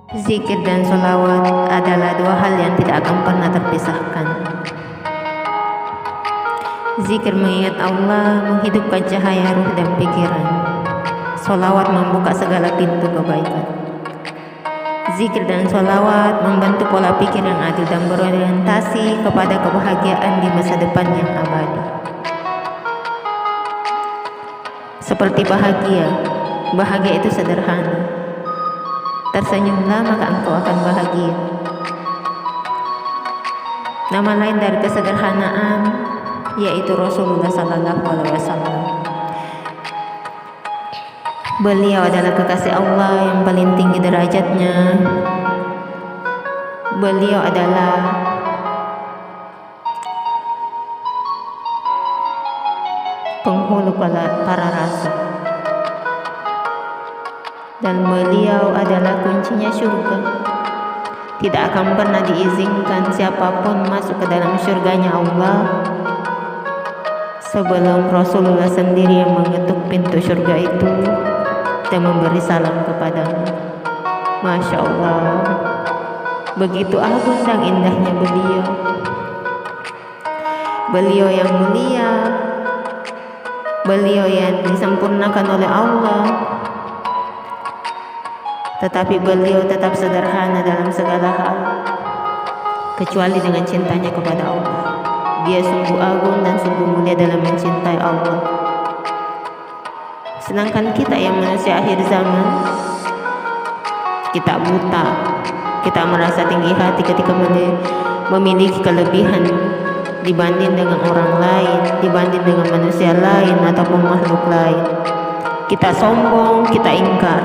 Zikir dan sholawat adalah dua hal yang tidak akan pernah terpisahkan. Zikir mengingat Allah menghidupkan cahaya ruh dan pikiran. Sholawat membuka segala pintu kebaikan. Zikir dan sholawat membentuk pola pikir yang adil dan berorientasi kepada kebahagiaan di masa depan yang abadi. Seperti bahagia itu sederhana. Tersenyumlah maka engkau akan bahagia. Nama lain dari kesederhanaan yaitu Rasulullah Sallallahu Alaihi Wasallam. Beliau adalah kekasih Allah yang paling tinggi derajatnya. Beliau adalah penghulu para rasul. Dan beliau adalah kuncinya surga. Tidak akan pernah diizinkan siapapun masuk ke dalam surganya Allah sebelum Rasulullah sendiri yang mengetuk pintu surga itu dan memberi salam kepadanya. Masya Allah, begitu agung dan indahnya beliau. Beliau yang mulia, beliau yang disempurnakan oleh Allah, tetapi beliau tetap sederhana dalam segala hal, kecuali dengan cintanya kepada Allah. Dia sungguh agung dan sungguh mulia dalam mencintai Allah. Sedangkan kita yang manusia akhir zaman, kita buta, kita merasa tinggi hati ketika memiliki kelebihan dibanding dengan orang lain, dibanding dengan manusia lain ataupun makhluk lain. Kita sombong, kita ingkar.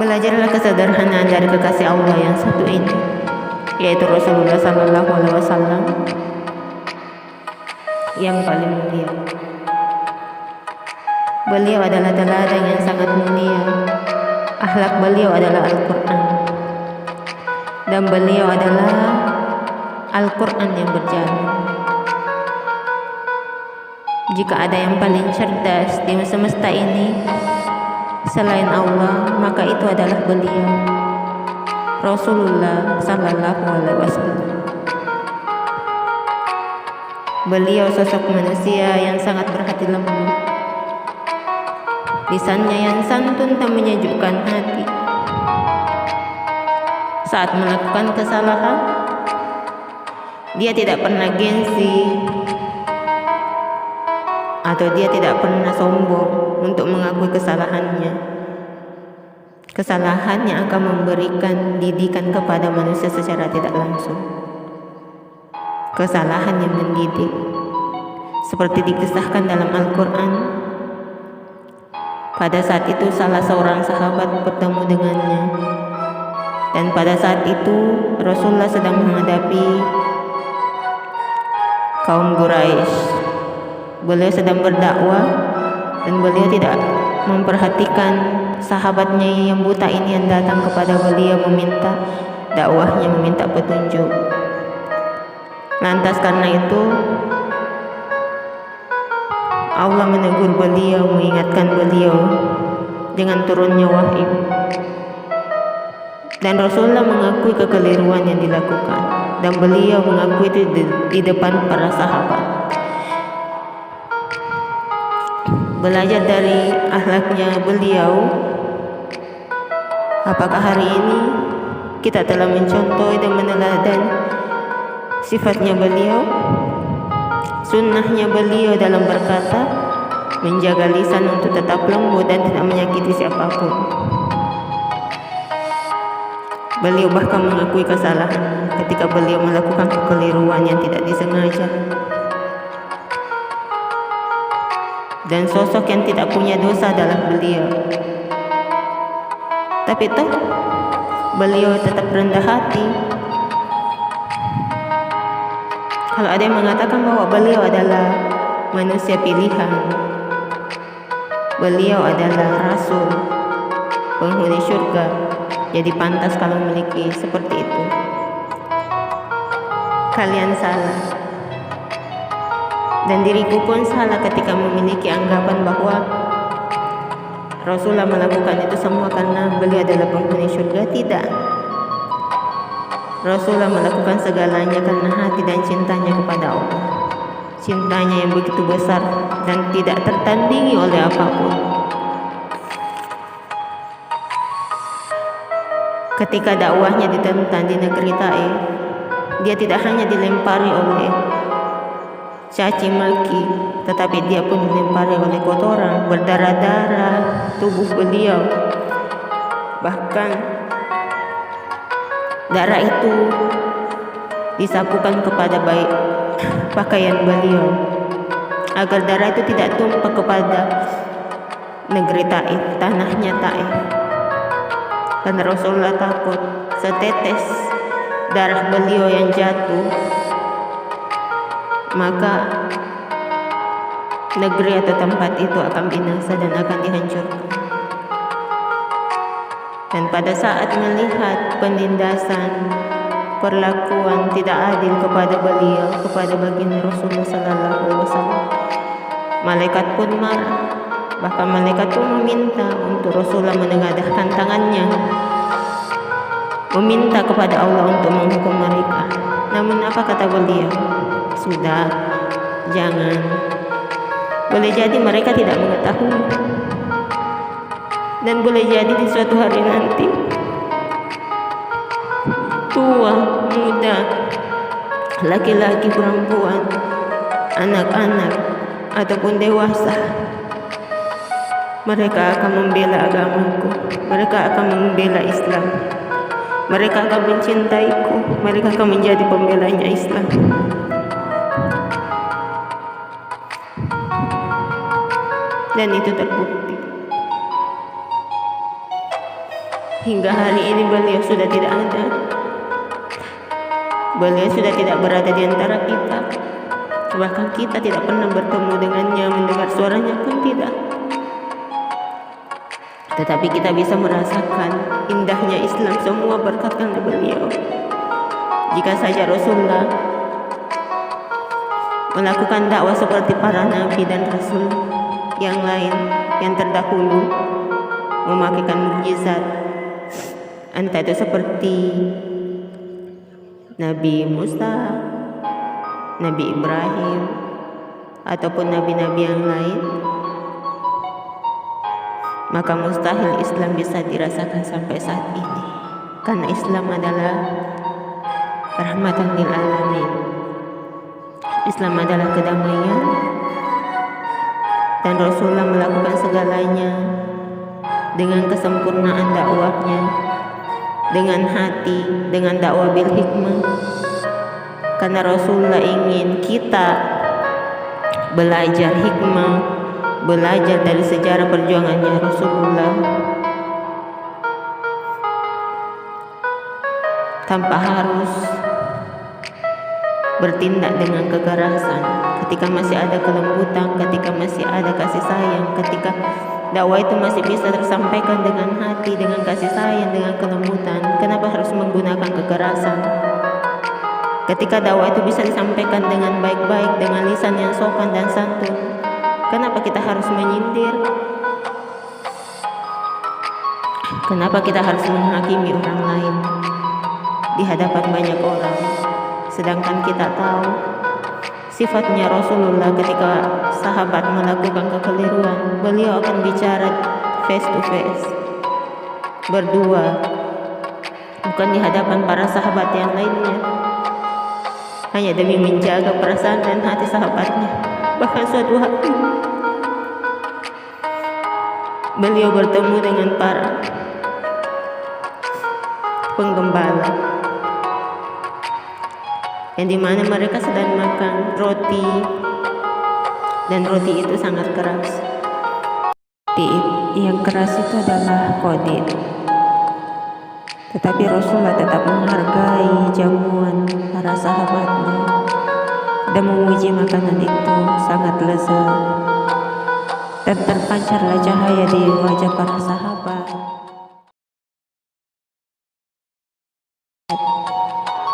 Belajarlah kesederhanaan dari kekasih Allah yang satu ini, yaitu Rasulullah Sallallahu Alaihi Wasallam yang paling mulia. Beliau adalah teladan yang sangat mulia. Akhlak beliau adalah Al-Quran, dan beliau adalah Al-Quran yang berjalan. Jika ada yang paling cerdas di semesta ini selain Allah, maka itu adalah beliau, Rasulullah Sallallahu Alaihi Wasallam. Beliau sosok manusia yang sangat berhati lembut, lisannya yang santun dan menyejukkan hati. Saat melakukan kesalahan, dia tidak pernah gengsi atau dia tidak pernah sombong untuk mengakui kesalahannya. Kesalahan yang akan memberikan didikan kepada manusia secara tidak langsung. Kesalahan yang mendidik, seperti dikisahkan dalam Al-Quran. Pada saat itu salah seorang sahabat bertemu dengannya, dan pada saat itu Rasulullah sedang menghadapi kaum Quraisy. Beliau sedang berdakwah dan beliau tidak memperhatikan sahabatnya yang buta ini yang datang kepada beliau meminta dakwahnya, meminta petunjuk. Lantas karena itu Allah menegur beliau, mengingatkan beliau dengan turunnya wahyu. Dan Rasulullah mengakui kekeliruan yang dilakukan, dan beliau mengakui itu di depan para sahabat. Belajar dari akhlaknya beliau, apakah hari ini kita telah mencontoh dan meneladan sifatnya beliau, sunnahnya beliau dalam berkata, menjaga lisan untuk tetap lembut dan tidak menyakiti siapapun. Beliau bahkan mengakui kesalahan ketika beliau melakukan kekeliruan yang tidak disengaja. Dan sosok yang tidak punya dosa adalah beliau. Tapi toh beliau tetap rendah hati. Kalau ada yang mengatakan bahwa beliau adalah manusia pilihan, beliau adalah rasul, penghuni surga, jadi pantas kalau memiliki seperti itu. Kalian salah. Dan diriku pun salah ketika memiliki anggapan bahwa Rasulullah melakukan itu semua karena beliau adalah penghuni surga? Tidak. Rasulullah melakukan segalanya karena hati dan cintanya kepada Allah. Cintanya yang begitu besar dan tidak tertandingi oleh apapun. Ketika dakwahnya ditentang di negeri Taif, dia tidak hanya dilempari oleh caci maki, tetapi dia pun dilempari oleh kotoran, berdarah-darah tubuh beliau. Bahkan darah itu disapukan kepada baik pakaian beliau, agar darah itu tidak tumpah kepada negeri Taif, tanahnya Taif. Karena Rasulullah takut setetes darah beliau yang jatuh, maka negeri atau tempat itu akan binasa dan akan dihancurkan. Dan pada saat melihat penindasan, perlakuan tidak adil kepada beliau, kepada baginda Rasulullah sallallahu alaihi wasallam, malaikat pun marah. Bahkan malaikat pun meminta untuk Rasulullah menengadahkan tangannya, meminta kepada Allah untuk menghukum mereka. Namun apa kata beliau? Sudah, jangan. Boleh jadi mereka tidak mengetahui, dan boleh jadi di suatu hari nanti, tua, muda, laki-laki, perempuan, anak-anak, ataupun dewasa, mereka akan membela agamaku, mereka akan membela Islam, mereka akan mencintaiku, mereka akan menjadi pembelanya Islam. Dan itu terbukti. Hingga hari ini beliau sudah tidak ada. Beliau sudah tidak berada di antara kita. Bahkan kita tidak pernah bertemu dengannya, mendengar suaranya pun tidak. Tetapi kita bisa merasakan indahnya Islam semua berkat karena beliau. Jika saja Rasulullah melakukan dakwah seperti para nabi dan rasul yang lain yang terdahulu, memakaikan mukjizat, entah itu seperti Nabi Musa, Nabi Ibrahim, ataupun nabi-nabi yang lain, maka mustahil Islam bisa dirasakan sampai saat ini. Karena Islam adalah rahmatan lil alamin. Islam adalah kedamaian, dan Rasulullah melakukan segalanya dengan kesempurnaan dakwahnya, dengan hati, dengan dakwah bil hikmah. Karena Rasulullah ingin kita belajar hikmah, belajar dari sejarah perjuangannya Rasulullah, tanpa harus bertindak dengan kekerasan. Ketika masih ada kelembutan, ketika masih ada kasih sayang, ketika dakwah itu masih bisa tersampaikan dengan hati, dengan kasih sayang, dengan kelembutan, kenapa harus menggunakan kekerasan? Ketika dakwah itu bisa disampaikan dengan baik-baik, dengan lisan yang sopan dan santun, kenapa kita harus menyindir? Kenapa kita harus menghakimi orang lain di hadapan banyak orang? Sedangkan kita tahu sifatnya Rasulullah, ketika sahabat melakukan kekeliruan, beliau akan bicara face to face, berdua, bukan di hadapan para sahabat yang lainnya, hanya demi menjaga perasaan dan hati sahabatnya. Bahkan suatu hari beliau bertemu dengan para penggembala, yang dimana mereka sedang makan roti, dan roti itu sangat keras. Yang keras itu adalah kodin. Tetapi Rasulullah tetap menghargai jamuan para sahabatnya dan memuji makanan itu sangat lezat, dan terpancarlah cahaya di wajah para sahabat.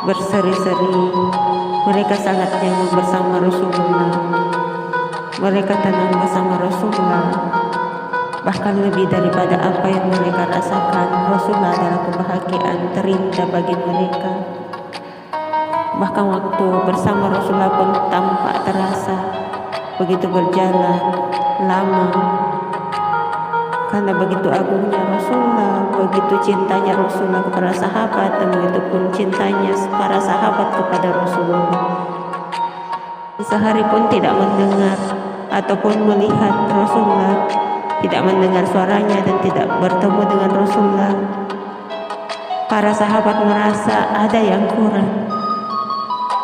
Berseri-seri, mereka sangat nyaman bersama Rasulullah, mereka tenang bersama Rasulullah, Bahkan lebih daripada apa yang mereka rasakan, Rasulullah adalah kebahagiaan terindah bagi mereka. Bahkan waktu bersama Rasulullah pun tampak terasa begitu berjalan lama, karena begitu agungnya Rasulullah, begitu cintanya Rasulullah kepada sahabat, dan begitu pun cintanya para sahabat kepada Rasulullah. Sehari pun tidak mendengar ataupun melihat Rasulullah, tidak mendengar suaranya dan tidak bertemu dengan Rasulullah. Para sahabat merasa ada yang kurang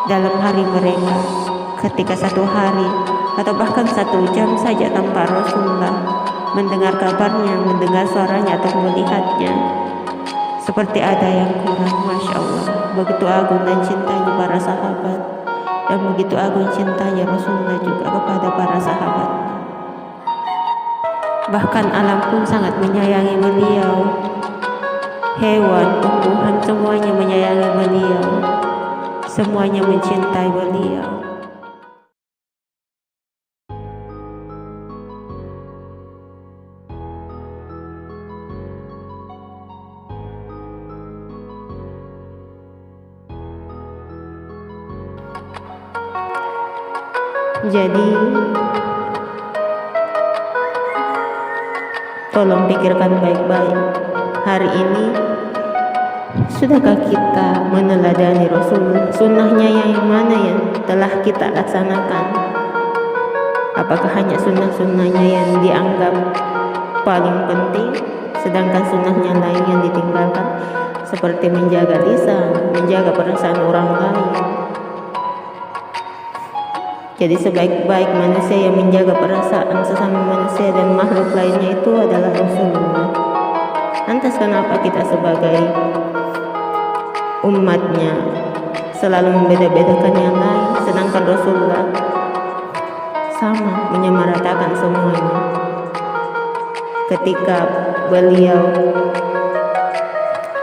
dalam hari mereka ketika satu hari atau bahkan 1 jam saja tanpa Rasulullah mendengar kabarnya, mendengar suaranya atau melihatnya, seperti ada yang kurang. Masya Allah, begitu agung dan cintanya para sahabat, dan begitu agung cintanya Rasulullah juga kepada para sahabat. Bahkan alam pun sangat menyayangi beliau. Hewan, tumbuhan, semuanya menyayangi beliau. Semuanya mencintai beliau. Jadi tolong pikirkan baik-baik. Hari ini sudahkah kita meneladani Rasul? Sunnahnya yang mana yang telah kita laksanakan? Apakah hanya sunnah-sunnahnya yang dianggap paling penting, sedangkan sunnahnya lain yang ditinggalkan, seperti menjaga lisan, menjaga perasaan orang lain? Jadi sebaik-baik manusia yang menjaga perasaan sesama manusia dan makhluk lainnya itu adalah Rasulullah. Lantas kenapa kita sebagai umatnya selalu membeda-bedakan yang lain, sedangkan Rasulullah sama, menyamaratakan semuanya? Ketika beliau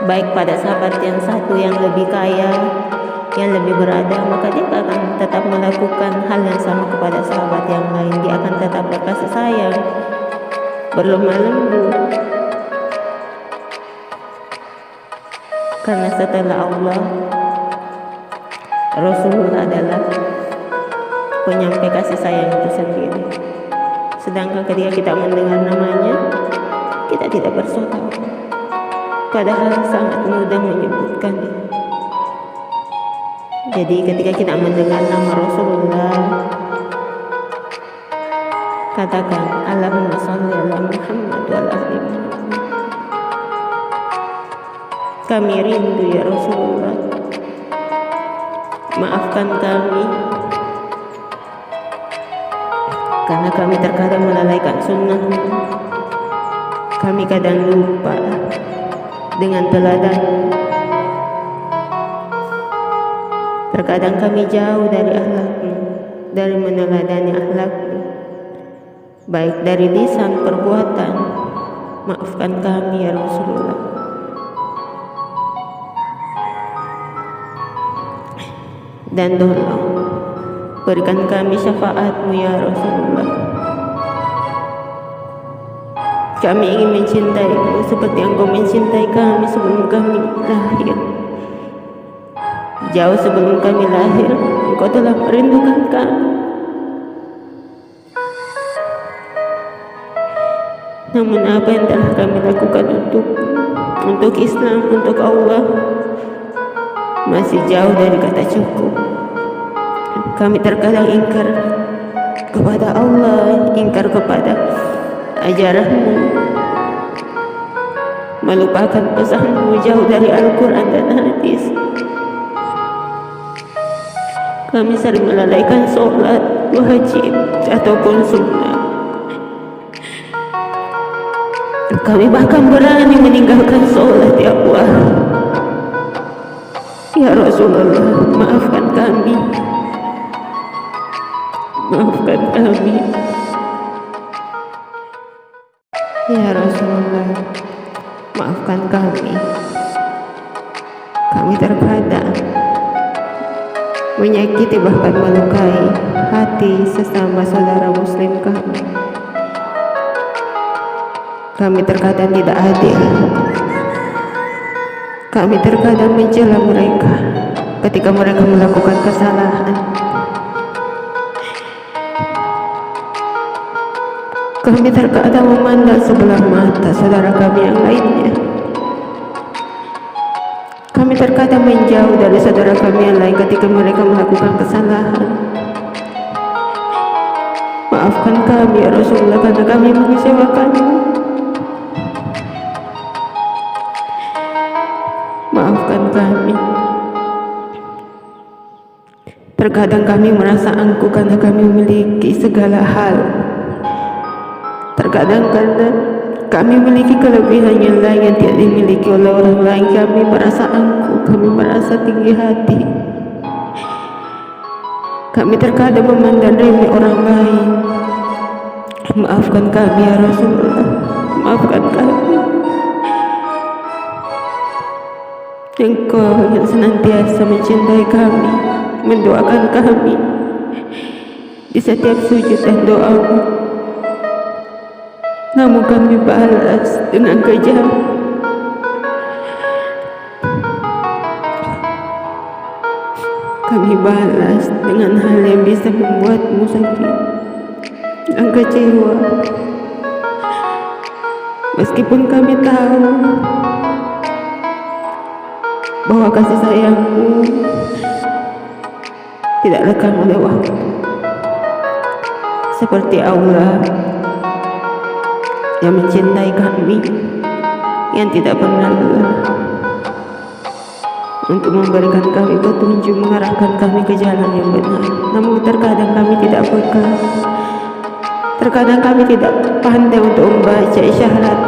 baik pada sahabat yang satu yang lebih kaya, yang lebih berada, maka dia akan tetap melakukan hal yang sama kepada sahabat yang lain. Dia akan tetap berkasih sayang, berlemah lembut, karena setelah Allah, Rasulullah adalah penyampai kasih sayang itu sendiri. Sedangkan ketika kita mendengar namanya, kita tidak bersorak, padahal sangat mudah menyebutkannya. Jadi ketika kita mendengar nama Rasulullah, katakan Allahumma sholli ala Muhammad wa ala ali Muhammad. Kami rindu ya Rasulullah, maafkan kami karena kami terkadang melalaikan sunnah. Kami kadang lupa dengan teladan. Terkadang kami jauh dari akhlakmu, dari meneladani akhlakmu, baik dari lisan, perbuatan. Maafkan kami ya Rasulullah. Dan tolong berikan kami syafaatmu ya Rasulullah. Kami ingin mencintaimu seperti engkau mencintai kami sebelum kami lahir. Jauh sebelum kami lahir, engkau telah merindukan kami. Namun apa yang telah kami lakukan untuk Islam, untuk Allah, masih jauh dari kata cukup. Kami terkadang ingkar kepada Allah, ingkar kepada ajaranmu, melupakan pesanmu, jauh dari Al-Quran dan hadis. Kami sering melalaikan sholat wajib ataupun sunnah. Kami bahkan berani meninggalkan sholat ya Allah. Ya Rasulullah, maafkan kami. Maafkan kami. Ya Rasulullah, maafkan kami. Kami terkadang menyakiti bahkan melukai hati sesama saudara muslim kami. Kami terkadang tidak adil. Kami terkadang mencela mereka ketika mereka melakukan kesalahan. Kami terkadang memandang sebelah mata saudara kami yang lainnya. Kami terkadang menjauh dari saudara kami yang lain ketika mereka melakukan kesalahan. Maafkan kami ya Rasulullah karena kami mengecewakanmu. Maafkan kami. Terkadang kami merasa angkuh karena kami memiliki segala hal. Terkadang karena kami memiliki kelebihan yang lain yang tidak dimiliki oleh orang lain, kami merasa angkuh, kami merasa tinggi hati. Kami terkadang memandang remeh orang lain. Maafkan kami ya Rasulullah. Maafkan kami. Engkau yang senantiasa mencintai kami, mendoakan kami di setiap sujud dan doamu. Namun kami balas dengan kejam. Kami balas dengan hal yang bisa membuatmu sakit dan kecewa. Meskipun kami tahu bahwa kasih sayangmu tidak lekang oleh waktu, seperti Allah yang mencintai kami, yang tidak pernah lelah untuk memberikan kami petunjuk, mengarahkan kami ke jalan yang benar. Namun terkadang kami tidak peka, terkadang kami tidak pandai untuk membaca isyarat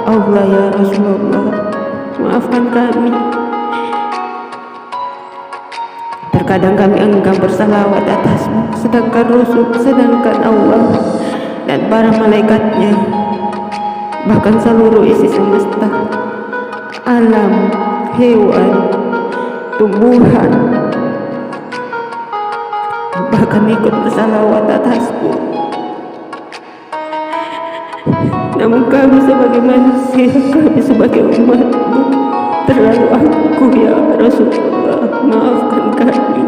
Allah ya Rasulullah. Maafkan kami. Terkadang kami enggan bersalawat atasmu, sedangkan Rasul, sedangkan Allah dan para malaikatnya, bahkan seluruh isi semesta, alam, hewan, tumbuhan, bahkan ikut bersalawat atasmu. Namun kami sebagai manusia, kami sebagai umatmu terlalu angkuh ya Rasulullah. Maafkan kami.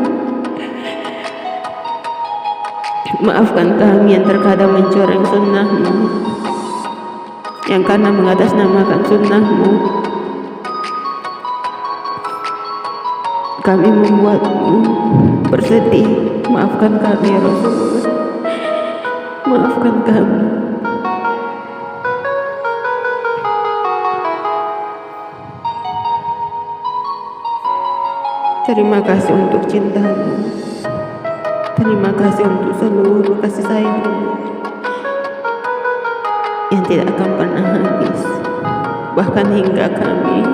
Maafkan kami yang terkadang mencoreng sunnahmu, yang karena mengatasnamakan sunnahmu kami membuatmu bersedih. Maafkan kami ya Rasulullah. Maafkan kami. Terima kasih untuk cintamu. Terima kasih untuk seluruh kasih sayangmu yang tidak akan pernah habis, bahkan hingga kami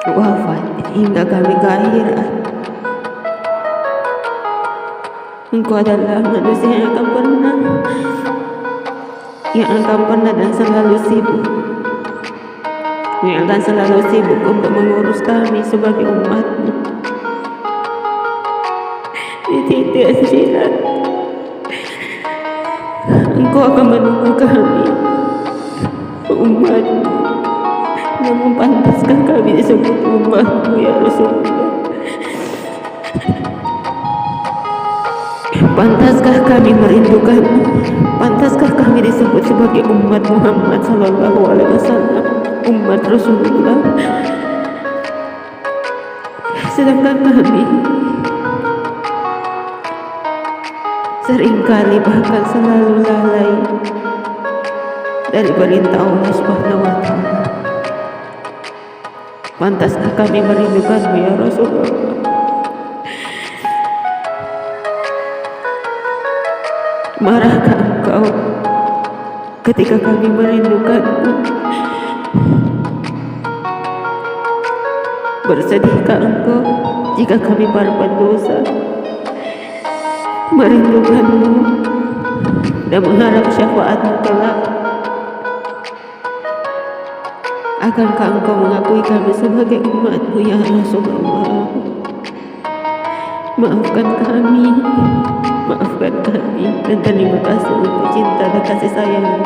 wafat, hingga kami ke akhirat. Engkau adalah manusia yang akan pernah dan selalu sibuk, yang akan selalu sibuk untuk mengurus kami sebagai umatmu. Di titik silat Engkau akan menunggu kami, umatmu. Namun pantaskah kami disebut umatmu ya Rasulullah? Pantaskah kami merindukanmu? Pantaskah kami disebut sebagai umat Muhammad sallallahu alaihi wasallam, umat Rasulullah? Sedangkan kami seringkali bahkan selalu lalai dari perintah Allah Subhanahu wa Ta'ala. Pantaskah kami merindukanmu ya Rasulullah? Marahkah engkau ketika kami merindukanmu? Bersedihkah engkau jika kami para pendosa merindukanmu dan mengharap syafaatmu kelak? Akankah engkau mengakui kami sebagai umatmu ya Rasulullah? Maafkan kami, maafkan kami. dan terima kasih untuk cinta dan kasih sayang.